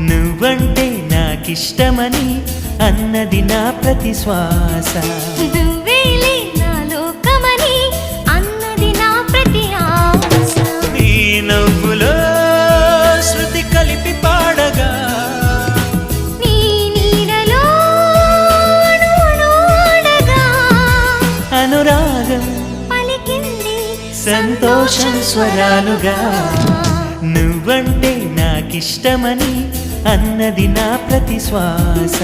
నువ్వంటే నాకిష్టమని అన్నది నా ప్రతి శ్వాస. నువ్వేలే నా లోకమని అన్నది నా ప్రతి ఆశ. నీ నవ్వులో శృతి కలిపి పాడగా, నీ నీడలో అణువణువడగా అనురాగం పలికింది సంతోషం స్వరాలుగా. నువ్వంటే నాకిష్టమని అన్నది నా ప్రతి శ్వాస.